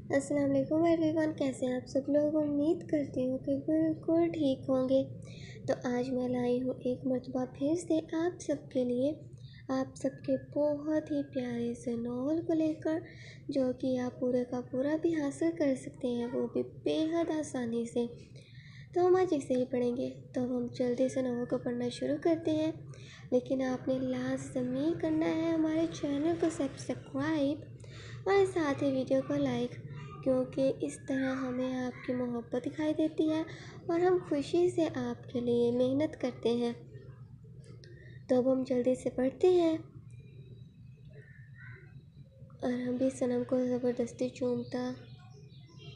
السلام علیکم every one, کیسے ہیں آپ سب لوگ؟ امید کرتی ہوں کہ بالکل ٹھیک ہوں گے۔ تو آج میں لائی ہوں ایک مرتبہ پھر سے آپ سب کے لیے آپ سب کے بہت ہی پیارے سے ناول کو لے کر، جو کہ آپ پورے کا پورا بھی حاصل کر سکتے ہیں، وہ بھی بے حد آسانی سے۔ تو ہم آج اسے ہی پڑھیں گے۔ تو اب ہم جلدی سے ناول کو پڑھنا شروع کرتے ہیں، لیکن آپ نے لازمی کرنا ہے ہمارے چینل کو سبسکرائب اور ساتھ ہی ویڈیو کو لائک، کیونکہ اس طرح ہمیں آپ کی محبت دکھائی دیتی ہے اور ہم خوشی سے آپ کے لیے محنت کرتے ہیں۔ تو اب ہم جلدی سے پڑھتے ہیں۔ اور ہم بھی صنم کو زبردستی چومتا،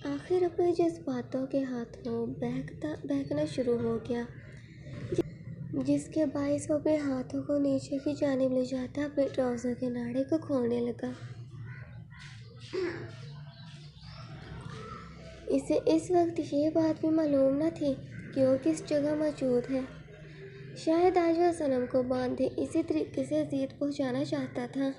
آخر اپنے جذباتوں کے ہاتھوں بہکنا شروع ہو گیا، جس کے باعث وہ اپنے ہاتھوں کو نیچے کی جانب لے جاتا اپنے ٹراؤزر کے ناڑے کو کھولنے لگا۔ اسے اس وقت یہ بات بھی معلوم نہ تھی کہ وہ کس جگہ موجود ہے۔ شاید آج وہ صنم کو باندھے اسی طریقے سے اذیت پہنچانا چاہتا تھا۔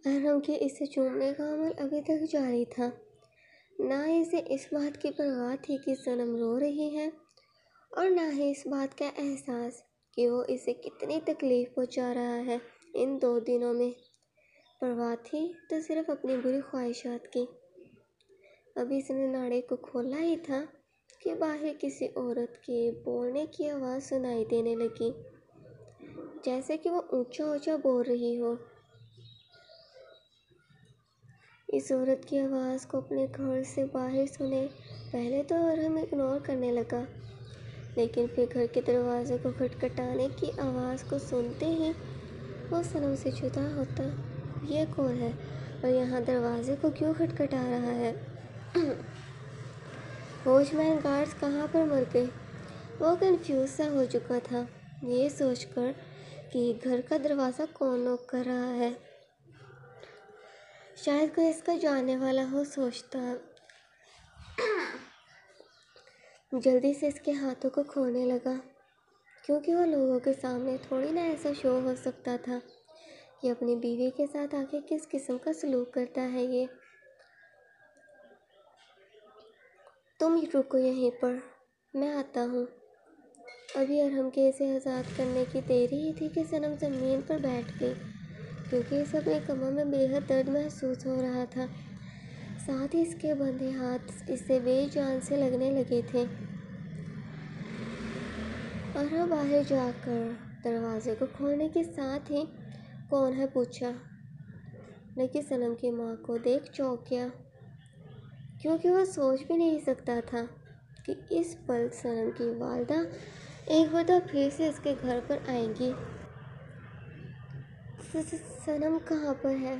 ارہم کے اسے چومنے کا عمل ابھی تک جاری تھا۔ نہ اسے اس بات کی پرواہ تھی کہ صنم رو رہی ہے، اور نہ ہی اس بات کا احساس کہ وہ اسے کتنی تکلیف پہنچا رہا ہے ان 2 دنوں میں۔ پرواہ تھی تو صرف اپنی بری خواہشات کی۔ ابھی اس نے ناڑے کو کھولا ہی تھا کہ باہر کسی عورت کے بولنے کی آواز سنائی دینے لگی، جیسے کہ وہ اونچا اونچا بول رہی ہو۔ اس عورت کی آواز کو اپنے گھر سے باہر سنے پہلے تو ارہم اگنور کرنے لگا، لیکن پھر گھر کے دروازے کو کھٹکھٹانے کی آواز کو سنتے ہی وہ صنم سے جدا ہوتا۔ یہ کون ہے اور یہاں دروازے کو کیوں کھٹکھٹا رہا ہے؟ واچ مین گارڈز کہاں پر مر گئے؟ وہ کنفیوز سا ہو چکا تھا یہ سوچ کر کہ گھر کا دروازہ کون نوک کر رہا ہے۔ شاید کوئی اس کا جاننے والا ہو سوچتا، جلدی سے اس کے ہاتھوں کو کھولنے لگا، کیونکہ وہ لوگوں کے سامنے تھوڑی نہ ایسا شو ہو سکتا تھا کہ اپنی بیوی کے ساتھ آخر کس قسم کا سلوک کرتا ہے یہ۔ تم رکو یہیں پر، میں آتا ہوں۔ ابھی ارہم کے اسے آزاد کرنے کی دیری ہی تھی کہ صنم زمین پر بیٹھ گئی، کیونکہ اسے اپنے کمر میں بے حد درد محسوس ہو رہا تھا، ساتھ ہی اس کے بندھے ہاتھ اسے بے جان سے لگنے لگے تھے۔ ارہم باہر جا کر دروازے کو کھولنے کے ساتھ ہی کون ہے پوچھا، لیکن صنم کی ماں کو دیکھ چونک گیا، کیونکہ وہ سوچ بھی نہیں سکتا تھا کہ اس پل صنم کی والدہ ایک مرتبہ پھر سے اس کے گھر پر آئیں گی۔ صنم کہاں پر ہے؟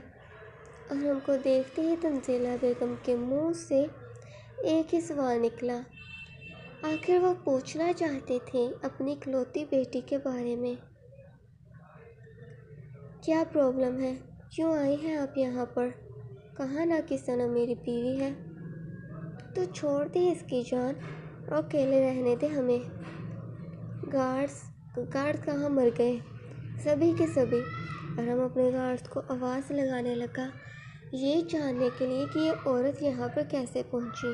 ارہم کو دیکھتے ہی تنزیلہ بیگم کے منہ سے ایک ہی سوال نکلا۔ آخر وہ پوچھنا چاہتے تھے اپنی اکلوتی بیٹی کے بارے میں۔ کیا پرابلم ہے؟ کیوں آئی ہیں آپ یہاں پر؟ کہا نا کہ صنم میری بیوی ہے۔ تو چھوڑ دے اس کی جان اور اکیلے رہنے دے ہمیں۔ گارڈز کہاں مر گئے؟ سبھی کے سبھی۔ ارہم اپنے گارڈز کو آواز لگانے لگا، یہ جاننے کے لیے کہ یہ عورت یہاں پر کیسے پہنچی۔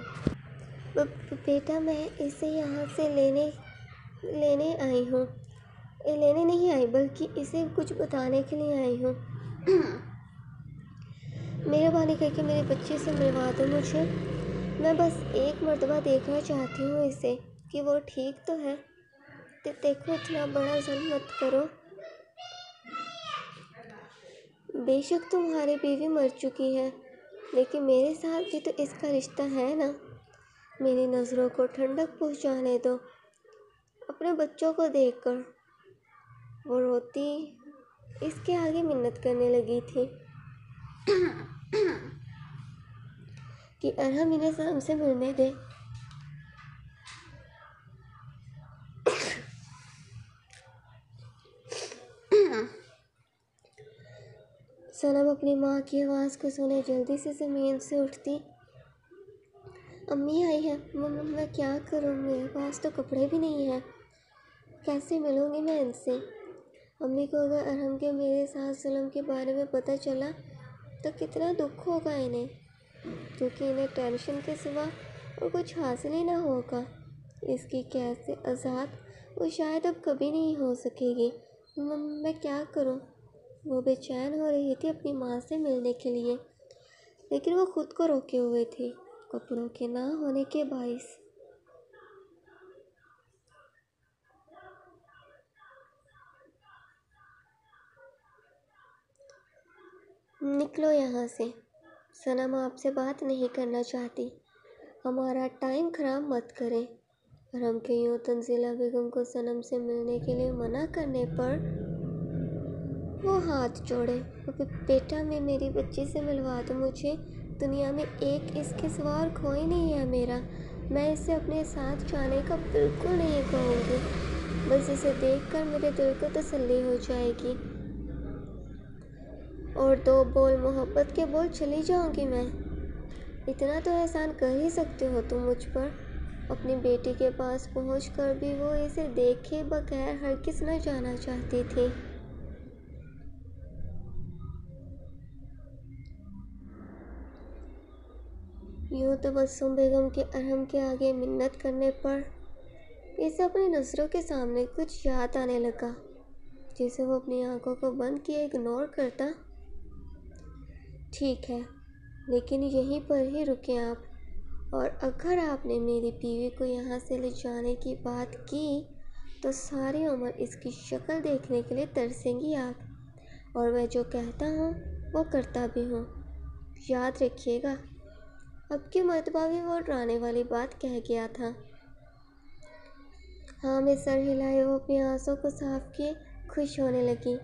بیٹا میں اسے یہاں سے لینے آئی ہوں، لینے نہیں آئی بلکہ اسے کچھ بتانے کے لیے آئی ہوں۔ مہربانی کر کے میرے بچے سے ملوا دو مجھے، میں بس ایک مرتبہ دیکھنا چاہتی ہوں اسے کہ وہ ٹھیک تو ہے۔ دیکھو اتنا بڑا ظلم مت کرو، بے شک تمہاری بیوی مر چکی ہے، لیکن میرے ساتھ بھی تو اس کا رشتہ ہے نا۔ میری نظروں کو ٹھنڈک پہنچانے دو۔ اپنے بچوں کو دیکھ کر وہ روتی اس کے آگے منت کرنے لگی تھی کہ ارہم انہیں صنم سے ملنے دے۔ صنم اپنی ماں کی آواز کو سنے جلدی سے زمین سے اٹھتی۔ امی آئی ہے، میں کیا کروں، میرے پاس تو کپڑے بھی نہیں ہیں، کیسے ملوں گی میں ان سے؟ امی کو اگر ارحم کے میرے ساتھ ظلم کے بارے میں پتہ چلا تو کتنا دکھ ہوگا انہیں، کیونکہ انہیں ٹینشن کے سوا اور کچھ حاصل ہی نہ ہوگا۔ اس کی قید سے آزاد وہ شاید اب کبھی نہیں ہو سکے گی۔ میں کیا کروں؟ وہ بے چین ہو رہی تھی اپنی ماں سے ملنے کے لیے، لیکن وہ خود کو روکے ہوئے تھی کپڑوں کے نہ ہونے کے باعث۔ نکلو یہاں سے، صنم آپ سے بات نہیں کرنا چاہتی، ہمارا ٹائم خراب مت کریں۔ ارحم کے یوں تنزیلہ بیگم کو صنم سے ملنے کے لیے منع کرنے پر وہ ہاتھ جوڑے۔ بیٹا میں میری بچی سے ملوا دو مجھے، دنیا میں ایک اس کے سوا اور کوئی نہیں ہے میرا، میں اسے اپنے ساتھ جانے کا بالکل نہیں کہوں گی، بس اسے دیکھ کر میرے دل کو تسلی ہو جائے گی اور دو بول محبت کے بول چلی جاؤں گی میں۔ اتنا تو احسان کر ہی سکتے ہو تم مجھ پر۔ اپنی بیٹی کے پاس پہنچ کر بھی وہ اسے دیکھے بغیر ہرگز نہ جانا چاہتی تھی۔ یوں تبسم بیگم کے ارحم کے آگے منت کرنے پر اسے اپنی نظروں کے سامنے کچھ یاد آنے لگا جسے وہ اپنی آنکھوں کو بند کیے اگنور کرتا۔ ٹھیک ہے، لیکن یہیں پر ہی رکیں آپ، اور اگر آپ نے میری بیوی کو یہاں سے لے جانے کی بات کی تو ساری عمر اس کی شکل دیکھنے کے لیے ترسیں گی آپ، اور میں جو کہتا ہوں وہ کرتا بھی ہوں، یاد رکھیے گا۔ اب کی مرتبہ بھی وہ ڈرانے والی بات کہہ گیا تھا۔ ہاں میں سر ہلائے وہ اپنی آنسوں کو صاف کیے خوش ہونے لگی۔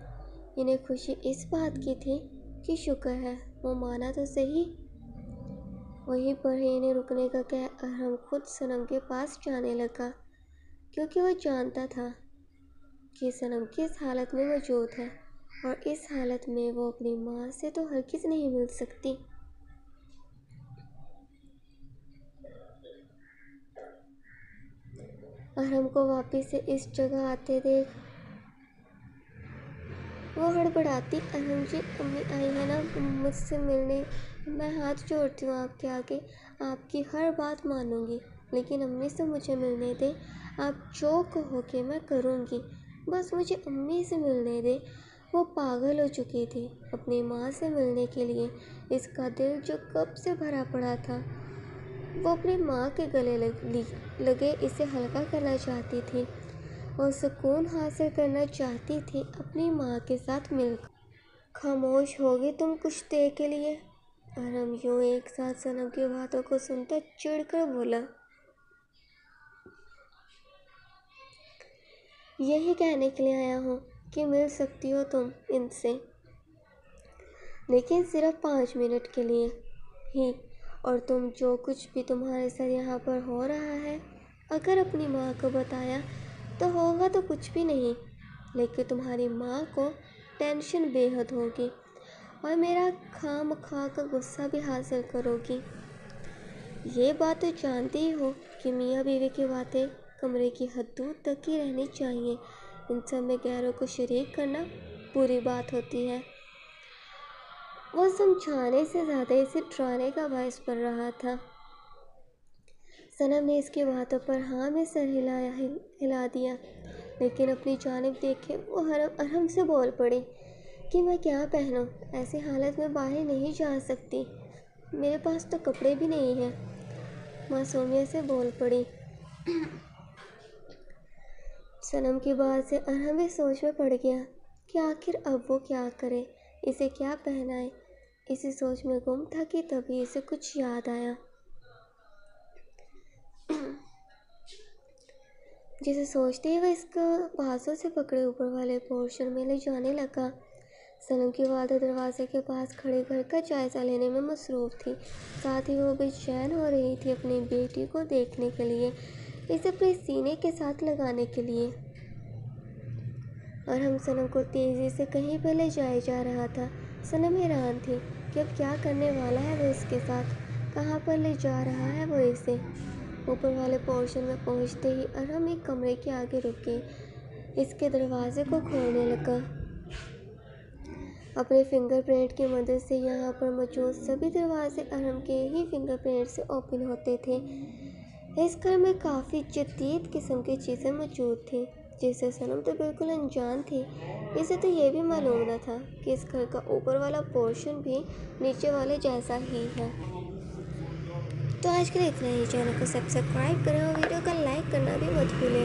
انہیں خوشی اس بات کی تھی کہ شکر ہے وہ مانا تو صحیح۔ وہیں پر ہی انہیں رکنے کا کہہ ارحم خود صنم کے پاس جانے لگا، کیونکہ وہ جانتا تھا کہ صنم کس حالت میں موجود ہے، اور اس حالت میں وہ اپنی ماں سے تو ہرگز نہیں مل سکتی۔ ارحم کو واپس سے اس جگہ آتے دیکھ وہ ہڑبڑاتی، ارحم جی امی آئی ہیں نا مجھ سے ملنے، میں ہاتھ جوڑتی ہوں آپ کے آگے، آپ کی ہر بات مانوں گی، لیکن امی سے مجھے ملنے دیں، آپ جو کہو گے میں کروں گی، بس مجھے امی سے ملنے دیں۔ وہ پاگل ہو چکی تھی اپنی ماں سے ملنے کے لیے۔ اس کا دل جو کب سے بھرا پڑا تھا، وہ اپنی ماں کے گلے لگے اسے ہلکا کرنا چاہتی تھی اور سکون حاصل کرنا چاہتی تھی اپنی ماں کے ساتھ مل کر۔ خاموش ہوگی تم کچھ دیر کے لیے؟ ارحم یوں ایک ساتھ صنم کی باتوں کو سنتا چڑ کر بولا۔ یہی کہنے کے لیے آیا ہوں کہ مل سکتی ہو تم ان سے، لیکن صرف 5 منٹ کے لیے ہی، اور تم جو کچھ بھی تمہارے ساتھ یہاں پر ہو رہا ہے اگر اپنی ماں کو بتایا تو ہوگا تو کچھ بھی نہیں، لیکن تمہاری ماں کو ٹینشن بے حد ہوگی اور میرا خواہ مخواہ کا غصہ بھی حاصل کرو گی۔ یہ بات تو جانتی ہی ہو کہ میاں بیوی کی باتیں کمرے کی حدود تک ہی رہنی چاہیے، ان سب میں غیروں کو شریک کرنا بری بات ہوتی ہے۔ وہ سمجھانے سے زیادہ اسے ڈرانے کا باعث بن رہا تھا۔ صنم نے اس کی باتوں پر ہاں میں سر ہلا دیا، لیکن اپنی جانب دیکھے وہ ارحم سے بول پڑی کہ میں کیا پہنوں، ایسی حالت میں باہر نہیں جا سکتی، میرے پاس تو کپڑے بھی نہیں ہیں، معصومیت سے بول پڑی۔ صنم کی بات سے ارحم بھی سوچ میں پڑ گیا کہ آخر اب وہ کیا کرے، اسے کیا پہنائے۔ اسی سوچ میں گم تھا کہ تبھی اسے کچھ یاد آیا جسے سوچتے ہی وہ اس کو بازوں سے پکڑے اوپر والے پورشن میں لے جانے لگا۔ صنم کی والدہ دروازے کے پاس کھڑے گھر کا جائزہ لینے میں مصروف تھی، ساتھ ہی وہ بے چین ہو رہی تھی اپنی بیٹی کو دیکھنے کے لیے، اسے اپنے سینے کے ساتھ لگانے کے لیے۔ ارحم صنم کو تیزی سے کہیں پہ لے جایا جا رہا تھا۔ صنم حیران تھی کہ اب کیا کرنے والا ہے وہ اس کے ساتھ، کہاں پر لے جا رہا ہے وہ اسے۔ اوپر والے پورشن میں پہنچتے ہی ارحم ایک کمرے کے آگے رک گئی۔ اس کے دروازے کو کھولنے لگا۔ اپنے فنگر پرنٹ کی مدد سے یہاں پر موجود سبھی دروازے ارم کے ہی فنگر پرنٹ سے اوپن ہوتے تھے۔ اس گھر میں کافی جدید قسم کی چیزیں موجود تھیں جس سے صنم تو بالکل انجان تھی۔ اسے تو یہ بھی معلوم نہ تھا کہ اس گھر کا اوپر والا پورشن بھی نیچے والے جیسا ہی ہے۔ تو آج کے لیے اتنا ہی۔ چینل کو سبسکرائب کریں اور ویڈیو کو لائک کرنا بھی مت بھولیں۔